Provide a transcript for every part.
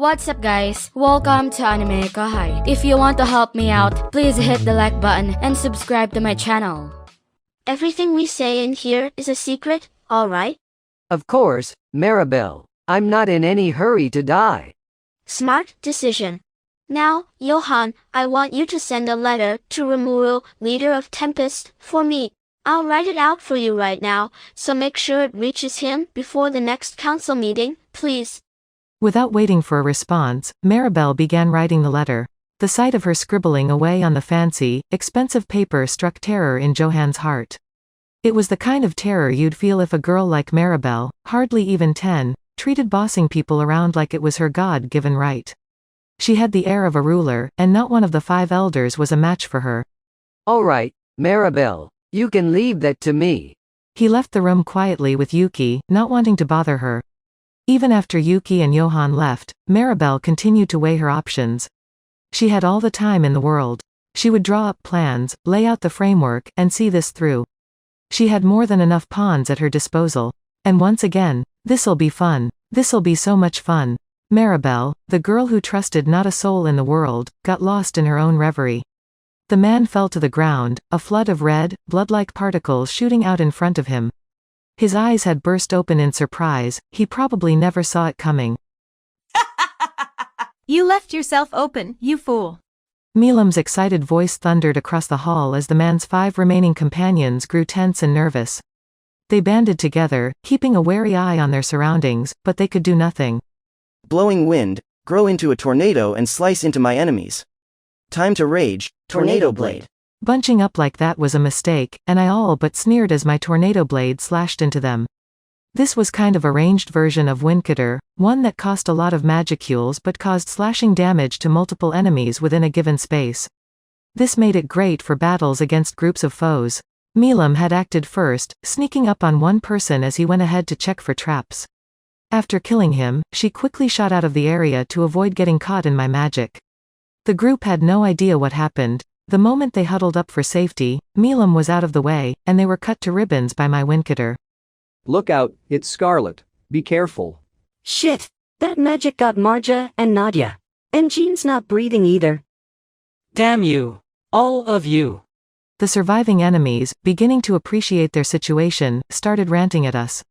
What's up guys, welcome to AnimeKouhai. If you want to help me out, please hit the like button and subscribe to my channel. Everything we say in here is a secret, alright? Of course, Maribel. I'm not in any hurry to die. Smart decision. Now, Johan, I want you to send a letter to Rimuru, leader of Tempest, for me. I'll write it out for you right now, so make sure it reaches him before the next council meeting, please. Without waiting for a response, Maribel began writing the letter. The sight of her scribbling away on the fancy, expensive paper struck terror in Johan's heart. It was the kind of terror you'd feel if a girl like Maribel, hardly even 10, treated bossing people around like it was her God-given right. She had the air of a ruler, and not one of the 5 elders was a match for her. All right, Maribel, you can leave that to me. He left the room quietly with Yuki, not wanting to bother her. Even after Yuki and Johan left, Maribel continued to weigh her options. She had all the time in the world. She would draw up plans, lay out the framework, and see this through. She had more than enough pawns at her disposal. And once again, this'll be fun. This'll be so much fun. Maribel, the girl who trusted not a soul in the world, got lost in her own reverie. The man fell to the ground, a flood of red, blood-like particles shooting out in front of him. His eyes had burst open in surprise, he probably never saw it coming. You left yourself open, you fool. Milam's excited voice thundered across the hall as the man's 5 remaining companions grew tense and nervous. They banded together, keeping a wary eye on their surroundings, but they could do nothing. Blowing wind, grow into a tornado and slice into my enemies. Time to rage, tornado blade. Bunching up like that was a mistake, and I all but sneered as my tornado blade slashed into them. This was kind of a ranged version of Windcutter, one that cost a lot of magicules but caused slashing damage to multiple enemies within a given space. This made it great for battles against groups of foes. Milam had acted first, sneaking up on one person as he went ahead to check for traps. After killing him, she quickly shot out of the area to avoid getting caught in my magic. The group had no idea what happened. The moment they huddled up for safety, Milam was out of the way, and they were cut to ribbons by my Windcutter. Look out, it's Scarlet. Be careful. Shit! That magic got Marja and Nadia. And Jean's not breathing either. Damn you. All of you. The surviving enemies, beginning to appreciate their situation, started ranting at us.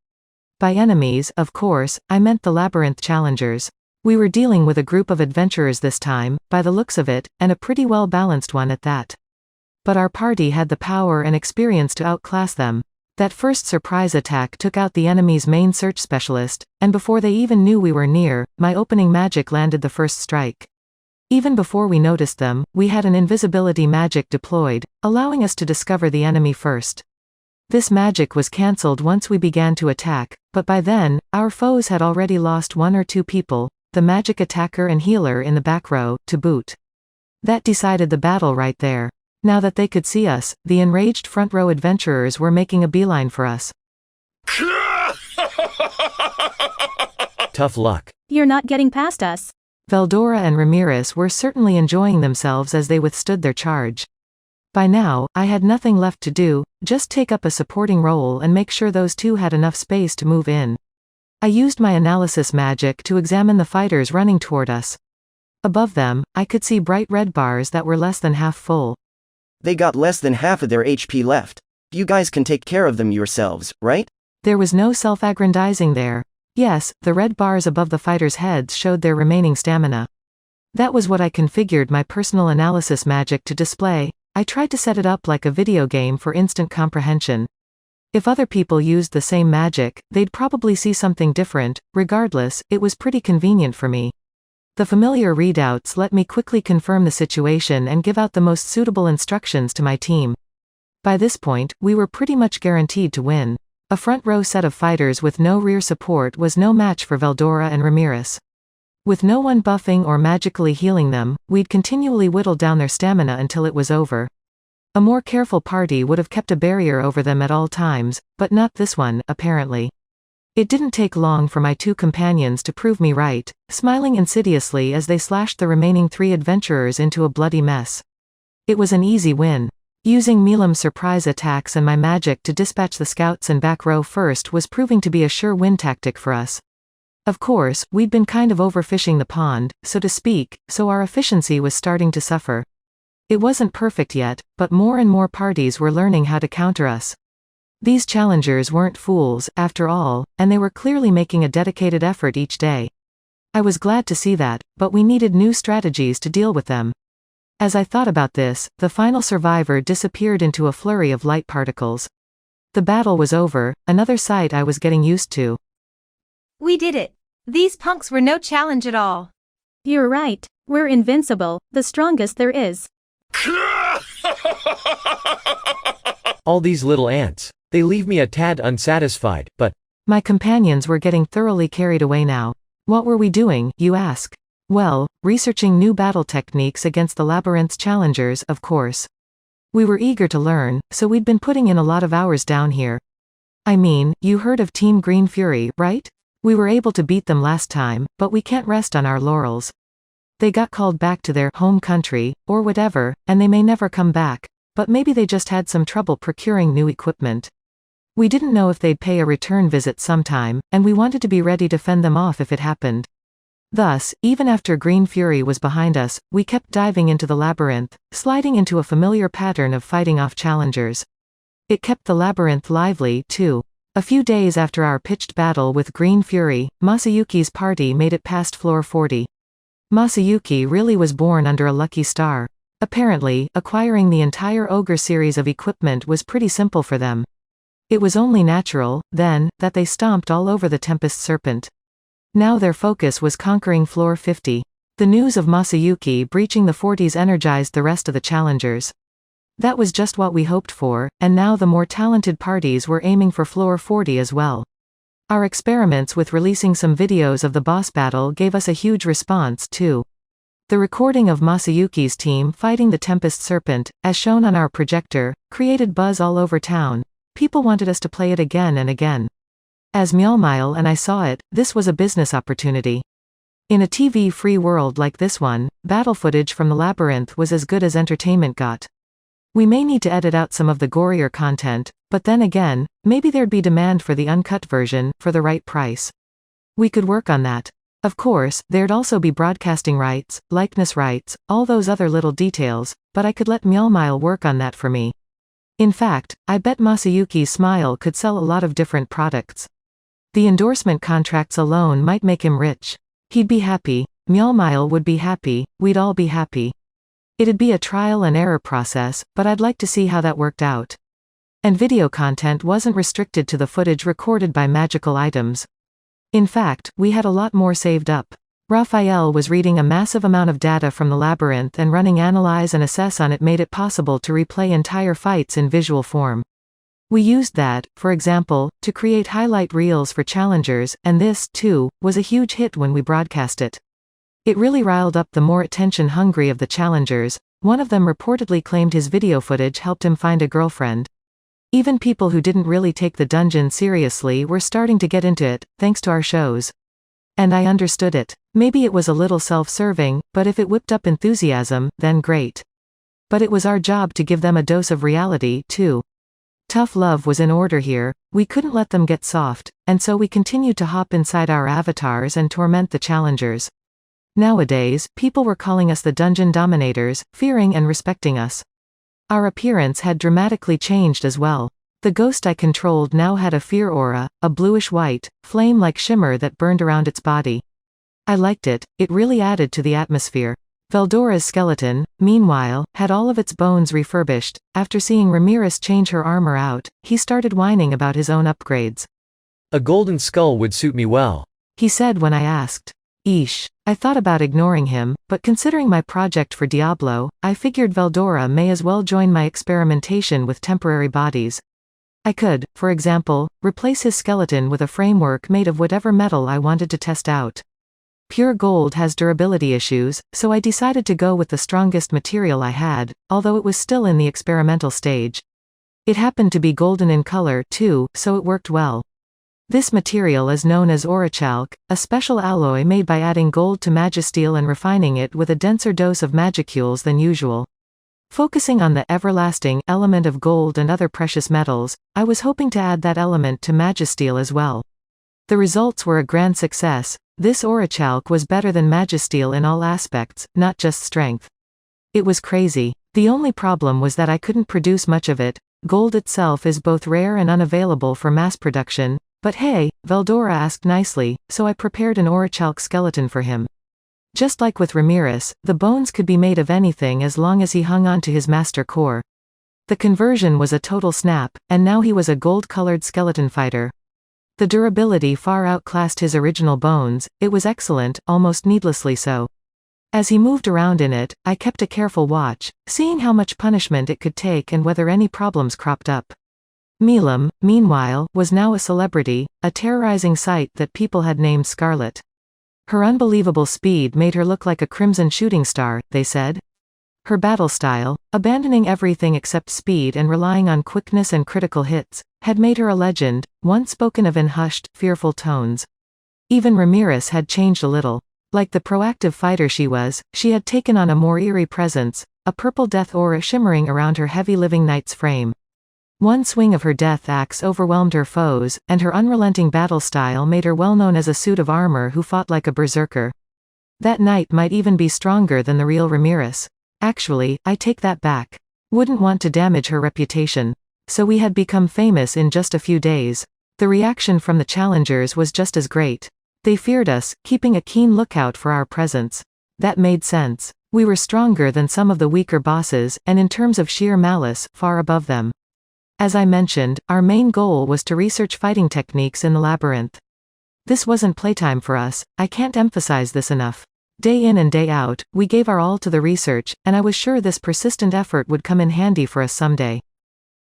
By enemies, of course, I meant the Labyrinth challengers. We were dealing with a group of adventurers this time, by the looks of it, and a pretty well-balanced one at that. But our party had the power and experience to outclass them. That first surprise attack took out the enemy's main search specialist, and before they even knew we were near, my opening magic landed the first strike. Even before we noticed them, we had an invisibility magic deployed, allowing us to discover the enemy first. This magic was cancelled once we began to attack, but by then, our foes had already lost 1 or 2 people, the magic attacker and healer in the back row, to boot. That decided the battle right there. Now that they could see us, the enraged front row adventurers were making a beeline for us. Tough luck. You're not getting past us. Veldora and Ramirez were certainly enjoying themselves as they withstood their charge. By now, I had nothing left to do, just take up a supporting role and make sure those 2 had enough space to move in. I used my analysis magic to examine the fighters running toward us. Above them, I could see bright red bars that were less than half full. They got less than half of their HP left. You guys can take care of them yourselves, right? There was no self-aggrandizing there. Yes, the red bars above the fighters' heads showed their remaining stamina. That was what I configured my personal analysis magic to display. I tried to set it up like a video game for instant comprehension. If other people used the same magic, they'd probably see something different. Regardless, it was pretty convenient for me. The familiar readouts let me quickly confirm the situation and give out the most suitable instructions to my team. By this point, we were pretty much guaranteed to win. A front row set of fighters with no rear support was no match for Veldora and Ramirez. With no one buffing or magically healing them, we'd continually whittle down their stamina until it was over. A more careful party would have kept a barrier over them at all times, but not this one, apparently. It didn't take long for my 2 companions to prove me right, smiling insidiously as they slashed the remaining 3 adventurers into a bloody mess. It was an easy win. Using Milam's surprise attacks and my magic to dispatch the scouts in back row first was proving to be a sure win tactic for us. Of course, we'd been kind of overfishing the pond, so to speak, so our efficiency was starting to suffer. It wasn't perfect yet, but more and more parties were learning how to counter us. These challengers weren't fools, after all, and they were clearly making a dedicated effort each day. I was glad to see that, but we needed new strategies to deal with them. As I thought about this, the final survivor disappeared into a flurry of light particles. The battle was over, another sight I was getting used to. We did it. These punks were no challenge at all. You're right. We're invincible, the strongest there is. All these little ants. They leave me a tad unsatisfied, but my companions were getting thoroughly carried away now. What were we doing, you ask? Well, researching new battle techniques against the Labyrinth's challengers, of course. We were eager to learn, so we'd been putting in a lot of hours down here. I mean, you heard of Team Green Fury, right? We were able to beat them last time, but we can't rest on our laurels. They got called back to their home country, or whatever, and they may never come back, but maybe they just had some trouble procuring new equipment. We didn't know if they'd pay a return visit sometime, and we wanted to be ready to fend them off if it happened. Thus, even after Green Fury was behind us, we kept diving into the labyrinth, sliding into a familiar pattern of fighting off challengers. It kept the labyrinth lively, too. A few days after our pitched battle with Green Fury, Masayuki's party made it past floor 40. Masayuki really was born under a lucky star. Apparently, acquiring the entire Ogre series of equipment was pretty simple for them. It was only natural, then, that they stomped all over the Tempest Serpent. Now their focus was conquering floor 50. The news of Masayuki breaching the 40s energized the rest of the challengers. That was just what we hoped for, and now the more talented parties were aiming for floor 40 as well. Our experiments with releasing some videos of the boss battle gave us a huge response, too. The recording of Masayuki's team fighting the Tempest Serpent, as shown on our projector, created buzz all over town. People wanted us to play it again and again. As Mjolmile and I saw it, this was a business opportunity. In a TV-free world like this one, battle footage from the Labyrinth was as good as entertainment got. We may need to edit out some of the gorier content, but then again, maybe there'd be demand for the uncut version, for the right price. We could work on that. Of course, there'd also be broadcasting rights, likeness rights, all those other little details, but I could let Mjolmile work on that for me. In fact, I bet Masayuki's smile could sell a lot of different products. The endorsement contracts alone might make him rich. He'd be happy, Mjolmile would be happy, we'd all be happy. It'd be a trial and error process, but I'd like to see how that worked out. And video content wasn't restricted to the footage recorded by magical items. In fact, we had a lot more saved up. Raphael was reading a massive amount of data from the Labyrinth, and running analyze and assess on it made it possible to replay entire fights in visual form. We used that, for example, to create highlight reels for challengers, and this, too, was a huge hit when we broadcast it. It really riled up the more attention-hungry of the challengers. One of them reportedly claimed his video footage helped him find a girlfriend. Even people who didn't really take the dungeon seriously were starting to get into it, thanks to our shows. And I understood it. Maybe it was a little self-serving, but if it whipped up enthusiasm, then great. But it was our job to give them a dose of reality, too. Tough love was in order here, we couldn't let them get soft, and so we continued to hop inside our avatars and torment the challengers. Nowadays, people were calling us the Dungeon Dominators, fearing and respecting us. Our appearance had dramatically changed as well. The ghost I controlled now had a fear aura, a bluish-white, flame-like shimmer that burned around its body. I liked it, it really added to the atmosphere. Veldora's skeleton, meanwhile, had all of its bones refurbished. After seeing Ramirez change her armor out, he started whining about his own upgrades. a golden skull would suit me well, he said when I asked. Eesh. I thought about ignoring him, but considering my project for Diablo, I figured Veldora may as well join my experimentation with temporary bodies. I could, for example, replace his skeleton with a framework made of whatever metal I wanted to test out. Pure gold has durability issues, so I decided to go with the strongest material I had, although it was still in the experimental stage. It happened to be golden in color, too, so it worked well. This material is known as Aurichalk, a special alloy made by adding gold to magisteel and refining it with a denser dose of magicules than usual. Focusing on the everlasting element of gold and other precious metals, I was hoping to add that element to magisteel as well. The results were a grand success. This Orichalk was better than Magisteel in all aspects, not just strength. It was crazy. The only problem was that I couldn't produce much of it. Gold itself is both rare and unavailable for mass production, but hey, Veldora asked nicely, so I prepared an Orichalk skeleton for him. Just like with Ramirez, the bones could be made of anything as long as he hung on to his master core. The conversion was a total snap, and now he was a gold-colored skeleton fighter. The durability far outclassed his original bones. It was excellent, almost needlessly so. As he moved around in it, I kept a careful watch, seeing how much punishment it could take and whether any problems cropped up. Milam, meanwhile, was now a celebrity, a terrorizing sight that people had named Scarlet. Her unbelievable speed made her look like a crimson shooting star, they said. Her battle style, abandoning everything except speed and relying on quickness and critical hits, had made her a legend, once spoken of in hushed, fearful tones. Even Ramirez had changed a little. Like the proactive fighter she was, she had taken on a more eerie presence, a purple death aura shimmering around her heavy living knight's frame. One swing of her death axe overwhelmed her foes, and her unrelenting battle style made her well known as a suit of armor who fought like a berserker. That knight might even be stronger than the real Ramirez. Actually, I take that back. Wouldn't want to damage her reputation. So we had become famous in just a few days. The reaction from the challengers was just as great. They feared us, keeping a keen lookout for our presence. That made sense. We were stronger than some of the weaker bosses, and in terms of sheer malice, far above them. As I mentioned, our main goal was to research fighting techniques in the Labyrinth. This wasn't playtime for us, I can't emphasize this enough. Day in and day out, we gave our all to the research, and I was sure this persistent effort would come in handy for us someday.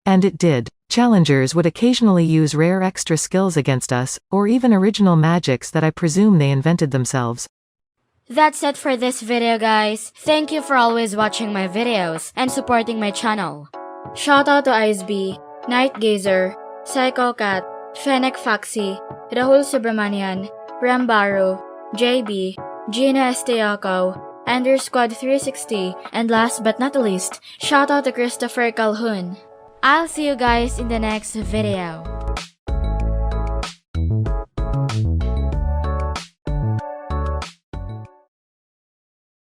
And it did. Challengers would occasionally use rare extra skills against us, or even original magics that I presume they invented themselves. That's it for this video, guys. Thank you for always watching my videos and supporting my channel. Shoutout to IceB, Night Gazer, Psycho Cat, Fennec Foxy, Rahul Subramanian, Rambaru, JB, Gina Esteoco, Squad 360, and last but not least, shoutout to Christopher Calhoun. I'll see you guys in the next video.